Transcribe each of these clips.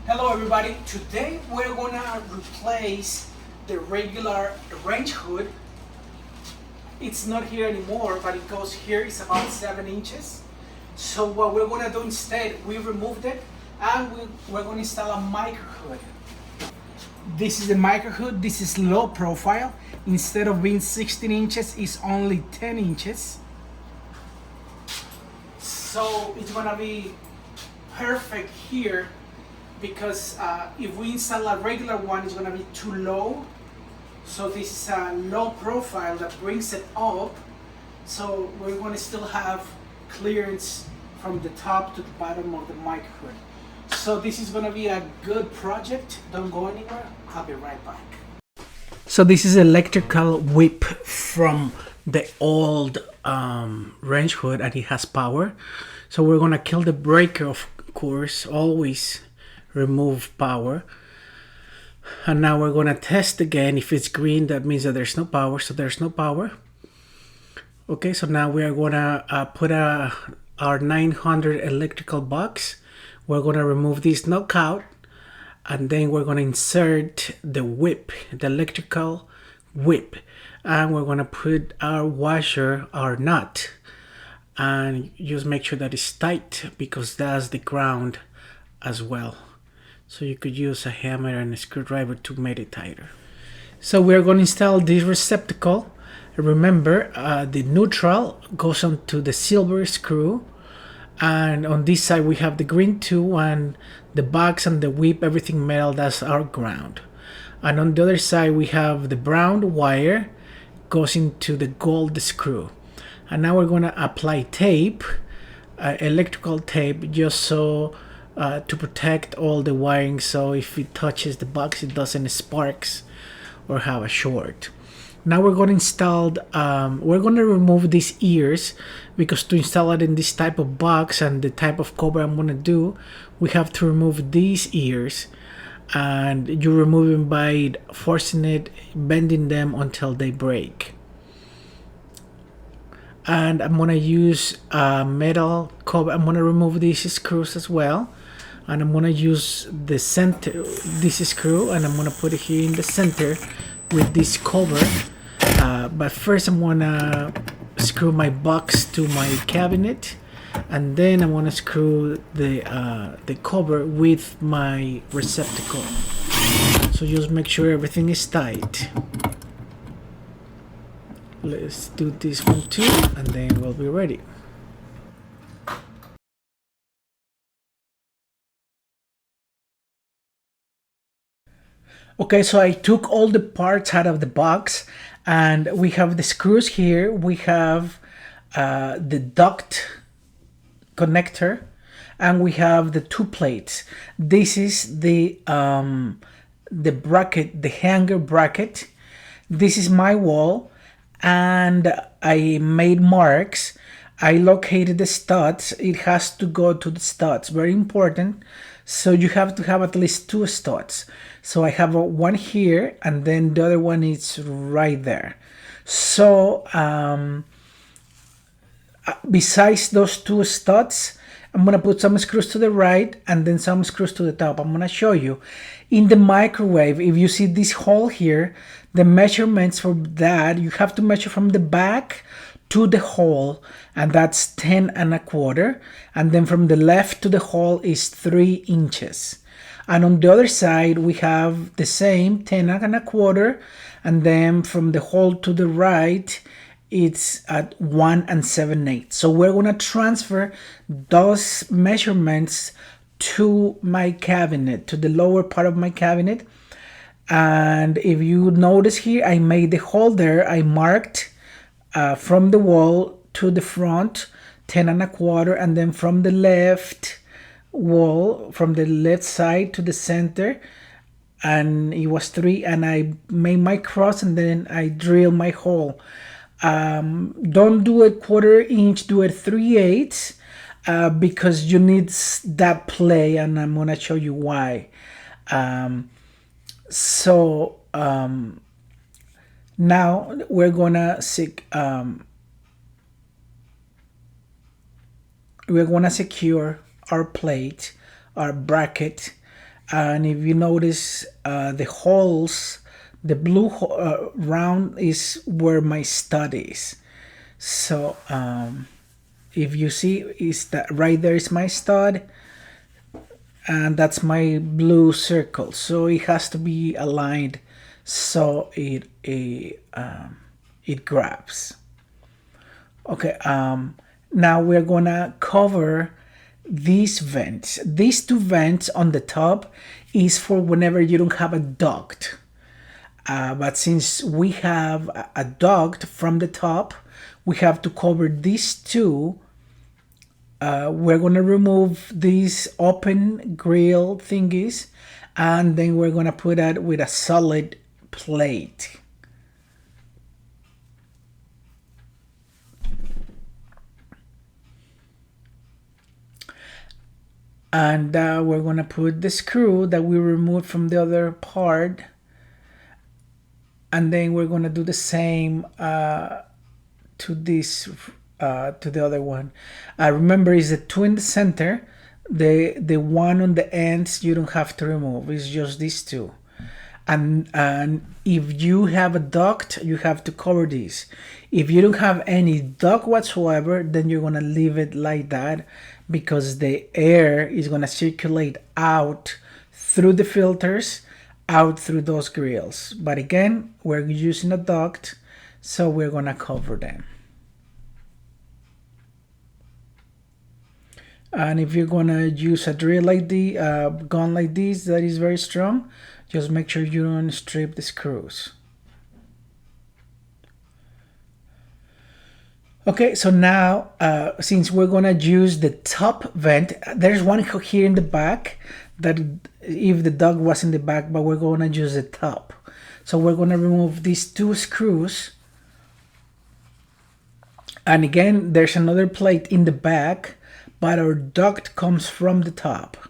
Hello everybody, today we're gonna replace the regular range hood. It's not here anymore, but it goes here, it's about 7 inches. So what we're gonna do instead, we removed it and we're gonna install a micro hood. This is the micro hood, this is low profile. Instead of being 16 inches, it's only 10 inches. So it's gonna be perfect here because if we install a regular one, it's going to be too low. So this is a low profile that brings it up. So we're going to still have clearance from the top to the bottom of the mic hood. So this is going to be a good project. Don't go anywhere. I'll be right back. So this is electrical whip from the old range hood, and it has power. So we're going to kill the breaker, of course, always remove power. And now we're going to test again. If it's green, that means that there's no power, so there's no power. Okay, so now we are going to put our 900 electrical box. We're going to remove this knockout, and then we're going to insert the whip, the electrical whip, and we're going to put our washer, our nut, and just make sure that it's tight because that's the ground as well. So you could use a hammer and a screwdriver to make it tighter. So we're going to install this receptacle. Remember, the neutral goes onto the silver screw, and on this side we have the green too, and the box and the whip, everything metal, that's our ground. And on the other side we have the brown wire goes into the gold screw. And now we're going to apply tape, electrical tape, just so to protect all the wiring, so if it touches the box it doesn't sparks or have a short. Now we're going to install, we're going to remove these ears, because to install it in this type of box and the type of cover I'm going to do, we have to remove these ears, and you remove them by forcing it, bending them until they break. And I'm going to use a metal cover. I'm going to remove these screws as well, and I'm going to use the center, this screw, and I'm going to put it here in the center with this cover. But first I'm going to screw my box to my cabinet, and then I want to screw the cover with my receptacle. So just make sure everything is tight. Let's do this one too, and then we'll be ready. Okay, so I took all the parts out of the box, and we have the screws here. We have the duct connector, and we have the two plates. This is the bracket, the hanger bracket. This is my wall, and I made marks. I located the studs. It has to go to the studs, very important. So you have to have at least 2 studs. So I have one here, and then the other one is right there. So besides those 2 studs, I'm gonna put some screws to the right and then some screws to the top. I'm gonna show you. In the microwave, if you see this hole here, the measurements for that, you have to measure from the back to the hole, and that's 10 1/4, and then from the left to the hole is 3 inches. And on the other side we have the same 10 1/4, and then from the hole to the right it's at 1 7/8. So we're going to transfer those measurements to my cabinet, to the lower part of my cabinet. And if you notice here, I made the hole there. I marked from the wall to the front 10 1/4, and then from the left wall, from the left side to the center, and it was 3, and I made my cross, and then I drill my hole. Don't do it 1/4 inch, do it 3/8, because you need that play, and I'm gonna show you why. Now we're gonna secure our plate, our bracket, And if you notice the holes, the blue round is where my stud is. So if you see, is that right there is my stud, and that's my blue circle. So it has to be aligned so it grabs. Okay, now we're gonna cover these vents. These two vents on the top is for whenever you don't have a duct. But since we have a duct from the top, we have to cover these two. We're gonna remove these open grill thingies, and then we're gonna put that with a solid plate. And we're gonna put the screw that we removed from the other part, and then we're gonna do the same to this to the other one. Remember, is the two in the center. The one on the ends you don't have to remove. It's just these two. And if you have a duct, you have to cover these. If you don't have any duct whatsoever, then you're gonna leave it like that, because the air is gonna circulate out through the filters, out through those grills. But again, we're using a duct, so we're gonna cover them. And if you're gonna use a drill like the gun like this that is very strong, just make sure you don't strip the screws. Okay, so now since we're gonna use the top vent, there's one here in the back that if the dog was in the back, but we're gonna use the top. So we're gonna remove these two screws. And again, there's another plate in the back, but our duct comes from the top.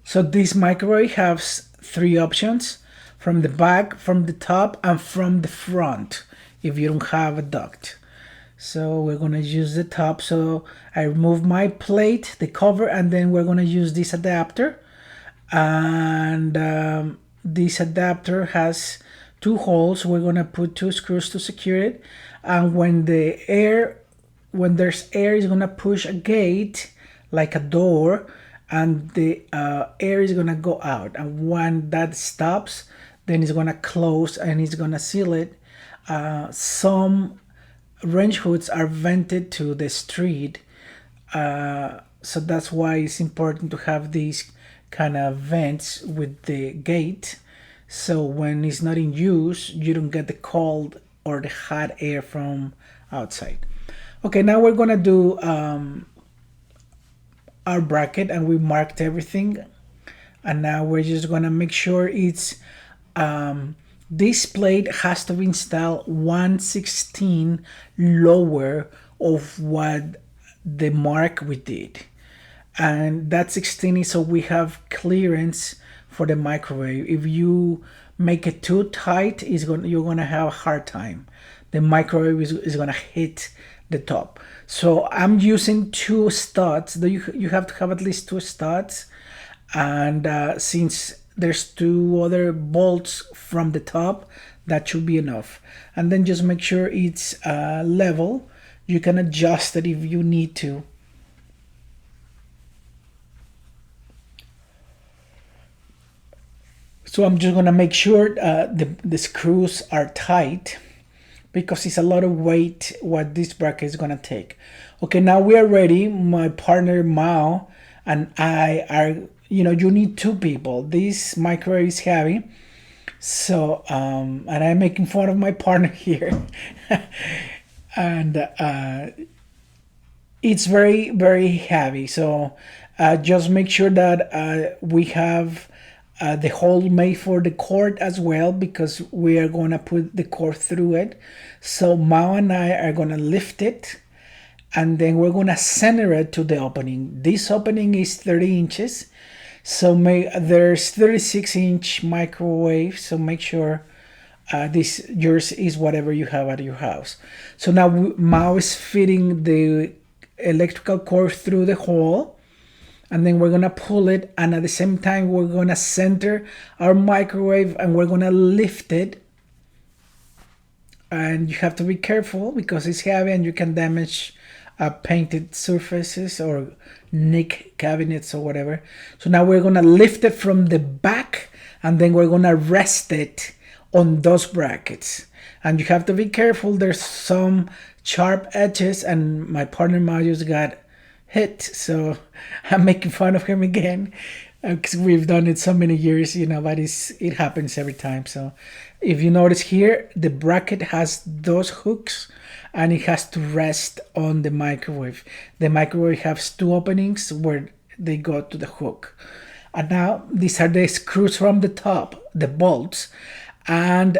So this microwave has three options: from the back, from the top, and from the front if you don't have a duct. So we're gonna use the top. So I remove my plate, the cover, and then we're gonna use this adapter. And this adapter has two holes. We're gonna put two screws to secure it. And when there's air, it's gonna push a gate like a door, and the air is gonna go out. And when that stops, then it's gonna close and it's gonna seal it. Some range hoods are vented to the street, so that's why it's important to have these kind of vents with the gate, so when it's not in use, you don't get the cold or the hot air from outside. Okay, now we're gonna do our bracket, and we marked everything, and now we're just gonna make sure it's this plate has to be installed 1/16 lower of what the mark we did, and that 16 is so we have clearance for the microwave. If you make it too tight, you're gonna have a hard time. The microwave is gonna hit the top. So I'm using two studs. You have to have at least two studs, and since there's two other bolts from the top, that should be enough. And then just make sure it's level. You can adjust it if you need to. So I'm just gonna make sure the screws are tight, because it's a lot of weight what this bracket is gonna take. Okay, now we are ready. My partner Mao and I are, you need two people. This microwave is heavy, so and I'm making fun of my partner here. And it's very, very heavy, so just make sure that we have the hole made for the cord as well, because we are gonna put the cord through it. So Mao and I are gonna lift it, and then we're gonna center it to the opening. This opening is 30 inches, so there's 36-inch microwave, so make sure yours is whatever you have at your house. So now Mao is fitting the electrical cord through the hole, and then we're gonna pull it, and at the same time we're gonna center our microwave and we're gonna lift it. And you have to be careful because it's heavy and you can damage painted surfaces or nick cabinets or whatever. So now we're gonna lift it from the back and then we're gonna rest it on those brackets. And you have to be careful, there's some sharp edges, and my partner Marius got hit, so I'm making fun of him again because we've done it so many years, you know, but it happens every time. So if you notice here, the bracket has those hooks and it has to rest on the microwave. The microwave has two openings where they go to the hook. And now these are the screws from the top, the bolts, and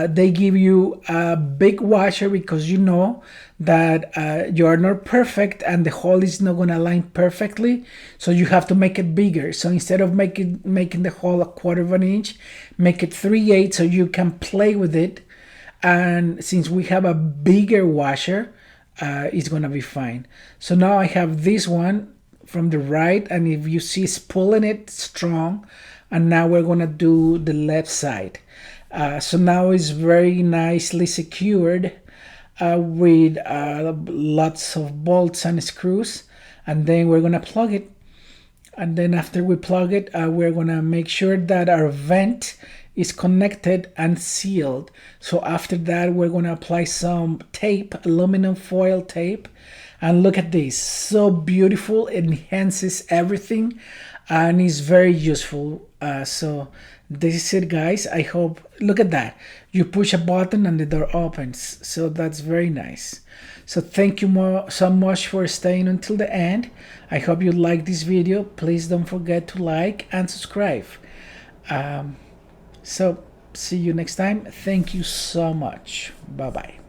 they give you a big washer because you know that you are not perfect and the hole is not going to align perfectly, so you have to make it bigger. So instead of making the hole 1/4 of an inch, make it 3/8 so you can play with it. And since we have a bigger washer, it's going to be fine. So now I have this one from the right, and if you see, it's pulling it strong. And now we're going to do the left side. So now it's very nicely secured with lots of bolts and screws, and then we're gonna plug it. And then after we plug it, we're gonna make sure that our vent is connected and sealed. So after that, we're gonna apply some tape, aluminum foil tape, and look at this, so beautiful. It enhances everything and is very useful. So this is it, guys. I hope, look at that, you push a button and the door opens, so that's very nice. So thank you so much for staying until the end. I hope you like this video. Please don't forget to like and subscribe. So see you next time. Thank you so much. Bye bye.